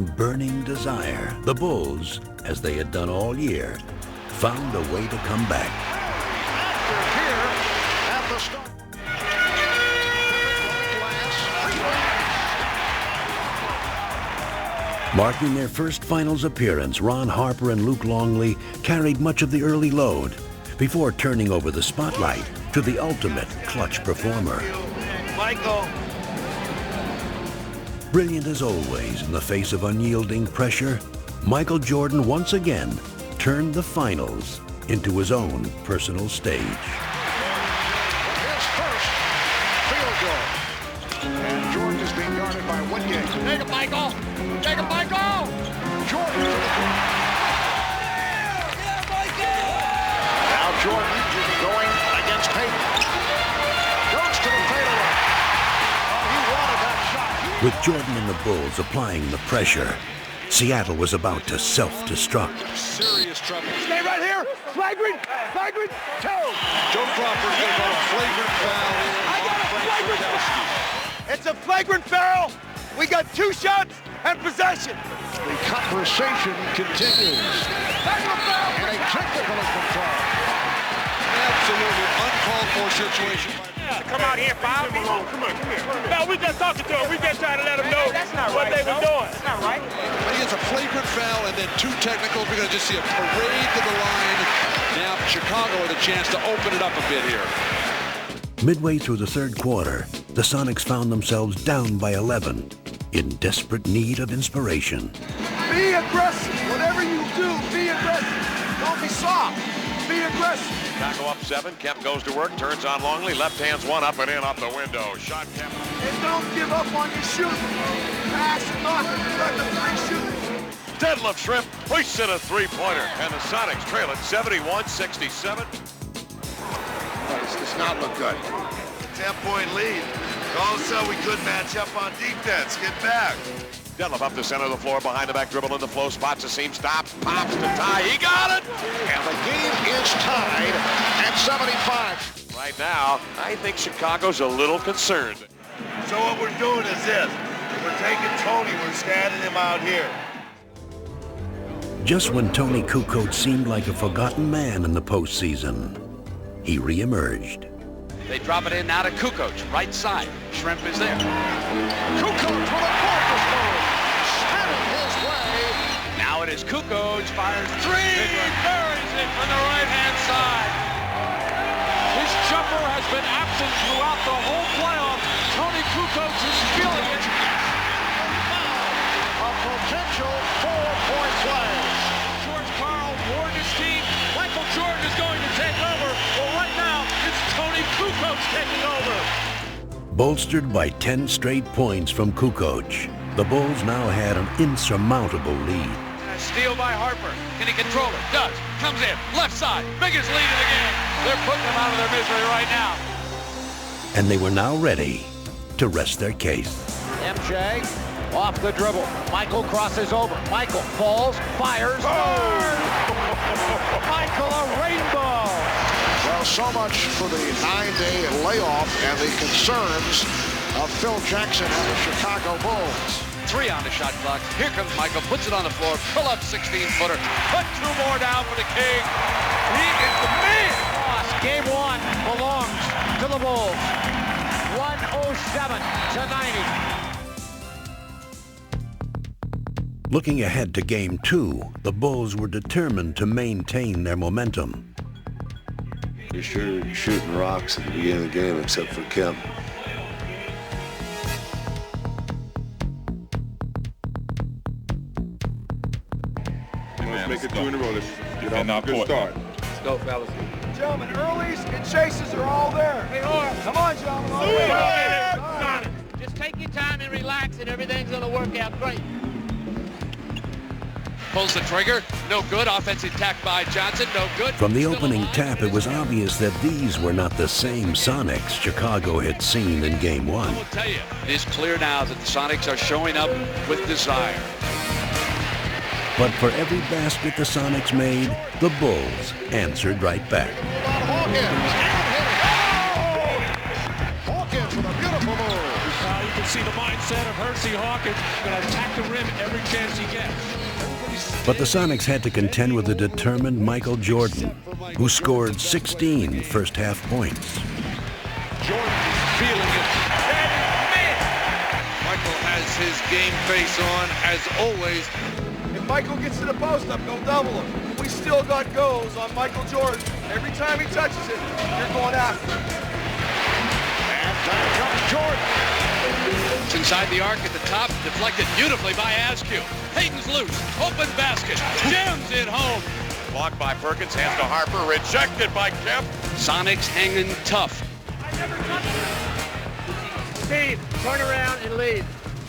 Burning desire, the Bulls, as they had done all year, found a way to come back. Here at the start. Marking their first finals appearance, Ron Harper and Luke Longley carried much of the early load before turning over the spotlight to the ultimate clutch performer. Michael. Brilliant as always in the face of unyielding pressure, Michael Jordan once again turned the finals into his own personal stage. His first field goal. And Jordan is being guarded by Wingate. Take it, Michael! Take it, Michael! Jordan. Yeah, Michael! Now Jordan going against Payton. Goes to the fadeaway. Oh, he wanted that shot. With Jordan and the Bulls applying the pressure, Seattle was about to self-destruct. Serious trouble. Stay right here! Flagrant two! Joe Crawford going to go flagrant foul. I got a flagrant foul! It's a flagrant foul! We got 2 shots and possession! The conversation continues. Flagrant foul! And a technical is control. Absolutely uncalled for situation. Come out here, foul. Come on, come here. No, we just talking to him. We just trying to let them know what they were doing. That's not right. But he gets a flagrant foul and then 2 technicals. We're going to just see a parade to the line. Now Chicago with a chance to open it up a bit here. Midway through the third quarter, the Sonics found themselves down by 11, in desperate need of inspiration. Be aggressive. Whatever you do, be aggressive. Don't be soft. Be aggressive. Chicago up 7. Kemp goes to work, turns on Longley. Left hand's one up and in off the window. Shot Kemp. And don't give up on your shooting. Pass and knock it. Let the 3 shooters. Deadlift Shrimp hoists in a 3-pointer. And the Sonics trail at 71-67. This does not look good. 10-point lead. All of a sudden we couldn't match up on defense. Get back. Deadlift up the center of the floor, behind the back, dribble in the flow, spots the seam, stops, pops to tie. He got it! And the game is tied at 75. Right now, I think Chicago's a little concerned. So what we're doing is this. We're taking Tony, we're standing him out here. Just when Tony Kukoc seemed like a forgotten man in the postseason, he reemerged. They drop it in now to Kukoc, right side. Shrimp is there. Kukoc with a gorgeous move. Heading his way. Now it is Kukoc, fires 3, buries it on the right-hand side. His jumper has been absent throughout the whole playoff. Tony Kukoc is feeling it. A potential 4-point play. George Karl warned his team. Michael Jordan is going to take over. Well, right now, it's Tony Kukoc taking over. Bolstered by 10 straight points from Kukoc, the Bulls now had an insurmountable lead. A steal by Harper. Can he control it? Does. Comes in. Left side. Biggest lead of the game. They're putting them out of their misery right now. And they were now ready to rest their case. MJ off the dribble. Michael crosses over. Michael falls, fires. Michael, a rainbow. Well, so much for the 9-day layoff and the concerns of Phil Jackson and the Chicago Bulls. 3 on the shot clock. Here comes Michael, puts it on the floor, pull up 16-footer, put 2 more down for the King. He is the man. Game 1 belongs to the Bulls. 107-90. Looking ahead to Game 2, the Bulls were determined to maintain their momentum. You're sure shooting rocks at the beginning of the game except for Kemp. Let's make it 2 in a row. Let's get off a good start. Let's go, fellas. Gentlemen, earlies and chases are all there. Hey, come on, gentlemen. All right. Just take your time and relax and everything's going to work out great. Pulls the trigger. No good. Offensive attack by Johnson. No good. From the Still opening alive. tap, it was obvious that these were not the same Sonics Chicago had seen in Game 1. I will tell you, it is clear now that the Sonics are showing up with desire. But for every basket the Sonics made, the Bulls answered right back. Hawkins with a beautiful move. You can see the mindset of Hersey Hawkins. Going to attack the rim every chance he gets. But the Sonics had to contend with a determined Michael Jordan, who scored 16 first-half points. Jordan's feeling it. Michael has his game face on, as always. If Michael gets to the post up, go double him. We still got goals on Michael Jordan. Every time he touches it, you're going after him. And down comes Jordan. It's inside the arc at the top, deflected beautifully by Askew. Hayden's loose, open basket, jams it home. Blocked by Perkins, hands to Harper, rejected by Kemp. Sonics hanging tough. Steve, turn around and lead.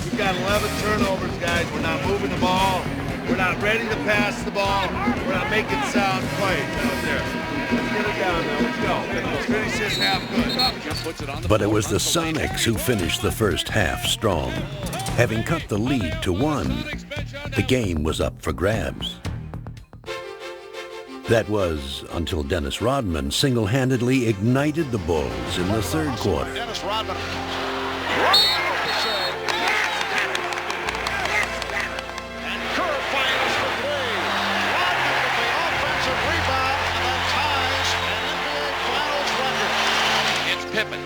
We've got 11 turnovers, guys. We're not moving the ball. We're not ready to pass the ball. We're not making sound plays out there. Let's get it down now. Let's go. Let's finish this half good. But it was the Sonics who finished the first half strong. Having cut the lead to 1, the game was up for grabs. That was until Dennis Rodman single-handedly ignited the Bulls in the third quarter. Dennis Rodman. And Kerr fires for three. Rodman with the offensive rebound and then ties an NBA Finals record. It's Pippen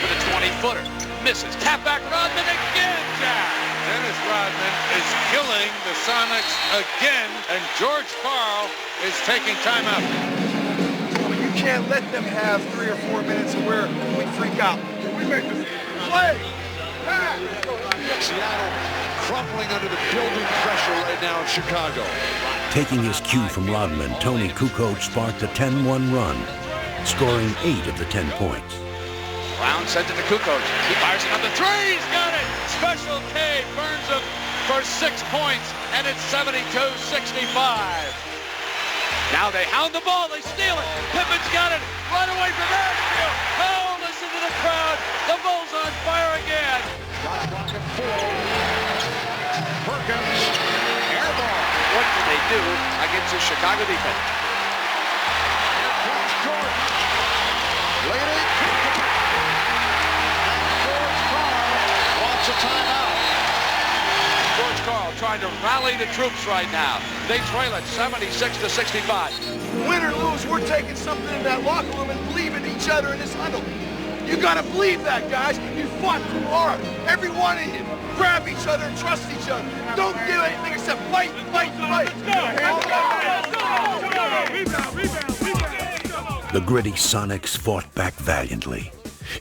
for the 20-footer. Misses, tap back Rodman again, Jack. Dennis Rodman is killing the Sonics again, and George Karl is taking timeout. I mean, you can't let them have 3 or 4 minutes of where we freak out. We make this play. Seattle crumbling under the building pressure right now in Chicago. Taking his cue from Rodman, Tony Kukoc sparked a 10-1 run, scoring 8 of the 10 points. Brown sent it to Kukoc. He fires another three. He's got it. Special K burns him for 6 points, and it's 72-65. Now they hound the ball. They steal it. Pippen's got it. Right away from Askew. Oh, listen to the crowd. The Bulls on fire again. Shot clock at 4. Perkins, air ball. What do they do against the Chicago defense? Here comes Jordan. Leading. George Karl wants a timeout. George Karl trying to rally the troops right now. They trail it 76-65. Win or lose, we're taking something in that locker room and believe in each other in this huddle. You gotta believe that, guys. You fought too hard. Every one of you. Grab each other and trust each other. Don't do anything except fight. The gritty Sonics fought back valiantly.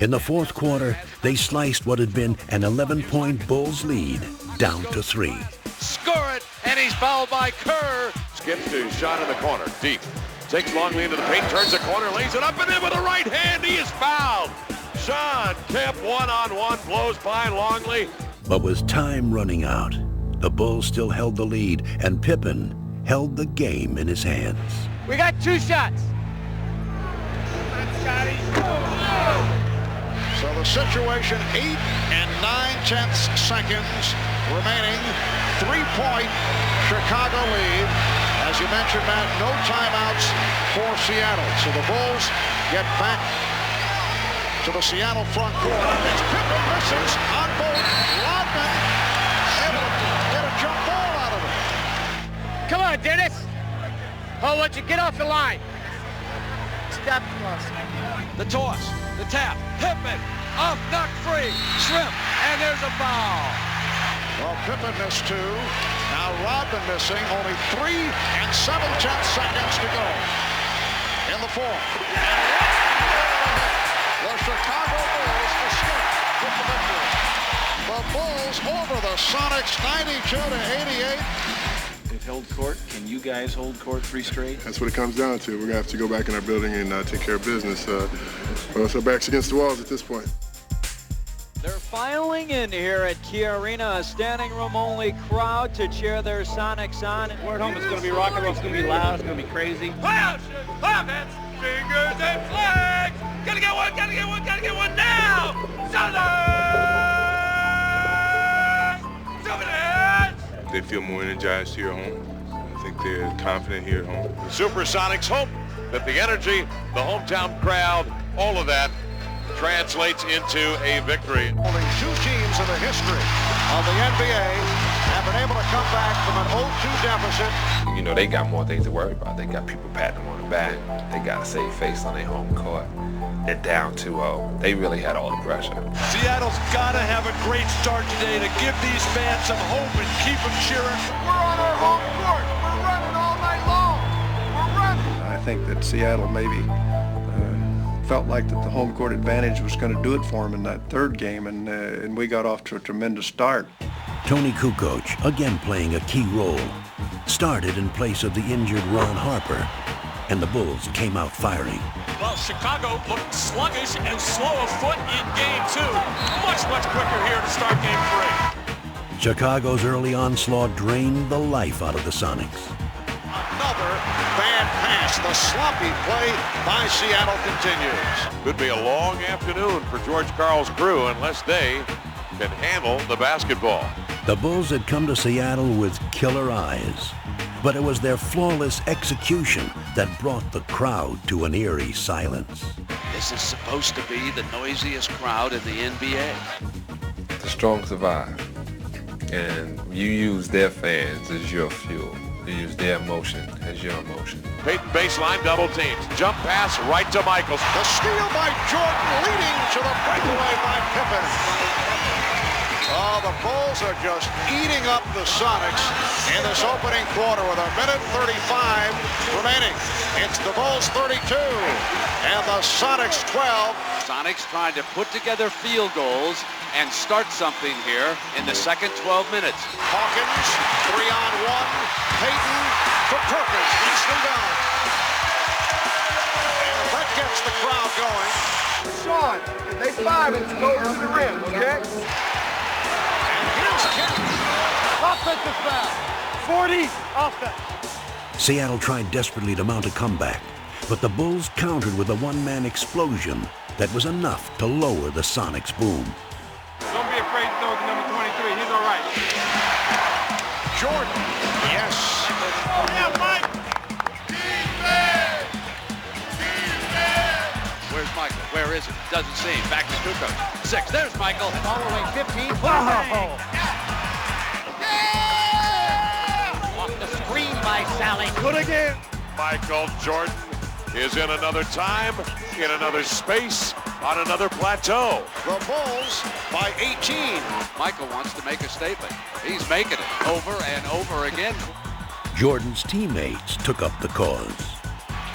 In the fourth quarter, they sliced what had been an 11-point Bulls lead down to 3. Score it, and he's fouled by Kerr. Skips to shot in the corner, deep. Takes Longley into the paint, turns the corner, lays it up and in with the right hand. He is fouled. Shawn Kemp one-on-one blows by Longley. But with time running out, the Bulls still held the lead, and Pippen held the game in his hands. We got 2 shots. So the situation, 8 and 9/10 seconds remaining. 3-point Chicago lead. As you mentioned, Matt, no timeouts for Seattle. So the Bulls get back to the Seattle front court. It's Pippen misses on both. Rodman able to get a jump ball out of it. Come on, Dennis. Oh, let you get off the line. Step close. The toss, the tap, Pippen, off, knock free, Shrimp, and there's a foul. Well, Pippen missed 2. Now Rodman missing. Only 3 and 7/10 seconds to go in the fourth. The Chicago Bulls escape with the victory. The Bulls over the Sonics 92-88. They've held court. Can you guys hold court 3 straight? That's what it comes down to. We're going to have to go back in our building and take care of business. So our back's against the walls at this point. They're filing in here at Kia Arena, a standing room only crowd to cheer their Sonics on. We're at home, it's going to be rock and roll, it's going to be loud, it's going to be crazy. Hands, fingers and flags. Gotta get one now. Sonics! They feel more energized here at home. I think they're confident here at home. The Supersonics hope that the energy, the hometown crowd, all of that translates into a victory. Only 2 teams teams in the history of the NBA have been able to come back from an 0-2 deficit. You know, they got more things to worry about. They got people patting them on the back. They got to save face on their home court. They're down 2-0. They really had all the pressure. Seattle's got to have a great start today to give these fans some hope and keep them cheering. We're on our home court. We're running all night long. We're running. I think that Seattle maybe felt like that the home court advantage was going to do it for them in that third game, and we got off to a tremendous start. Tony Kukoc, again playing a key role, started in place of the injured Ron Harper, and the Bulls came out firing. Well, Chicago looked sluggish and slow of foot in Game 2. Much quicker here to start Game 3. Chicago's early onslaught drained the life out of the Sonics. Another bad pass. The sloppy play by Seattle continues. Could be a long afternoon for George Karl's crew unless they can handle the basketball. The Bulls had come to Seattle with killer eyes, but it was their flawless execution that brought the crowd to an eerie silence. This is supposed to be the noisiest crowd in the NBA. The strong survive, and you use their fans as your fuel. You use their emotion as your emotion. Peyton baseline double teams. Jump pass right to Michaels. The steal by Jordan leading to the breakaway by Pippen. Oh, the Bulls are just eating up the Sonics in this opening quarter with 1:35 remaining. It's the Bulls 32 and the Sonics 12. Sonics trying to put together field goals and start something here in the second 12 minutes. Hawkins, 3-on-1. Peyton to Perkins. Nicely done. And that gets the crowd going. Sean, they 5 and go to the rim, okay? Offensive foul. 40 offense. Seattle tried desperately to mount a comeback, but the Bulls countered with a one-man explosion that was enough to lower the Sonics' boom. Don't be afraid to throw to number 23. He's all right. Jordan. Yes. Yeah, Mike. Where's Michael? Where is it? Doesn't seem. Back to Kukoc. 6. There's Michael. Following 15. Wow. Off the screen by Sally. Good again. Michael Jordan is in another time, in another space, on another plateau. The Bulls by 18. Michael wants to make a statement. He's making it over and over again. Jordan's teammates took up the cause.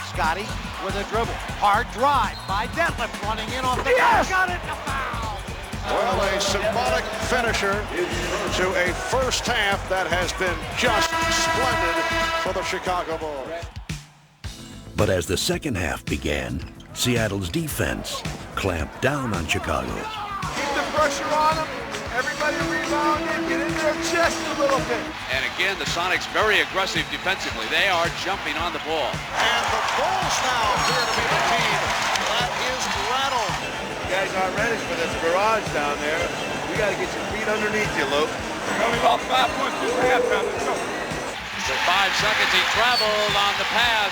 Scotty with a dribble. Hard drive by Detlef running in off the yes! Got it. A foul. Well, a symbolic finisher to a first half that has been just splendid for the Chicago Bulls. But as the second half began, Seattle's defense clamped down on Chicago. Keep the pressure on them. Everybody rebound and get in their chest a little bit. And again, the Sonics very aggressive defensively. They are jumping on the ball. And the Bulls now appear to be the team that is rattled. You guys aren't ready for this barrage down there. We got to get your feet underneath you, Luke. Only lost 5 points this halftime. Let's go. For 5 seconds, he traveled on the pass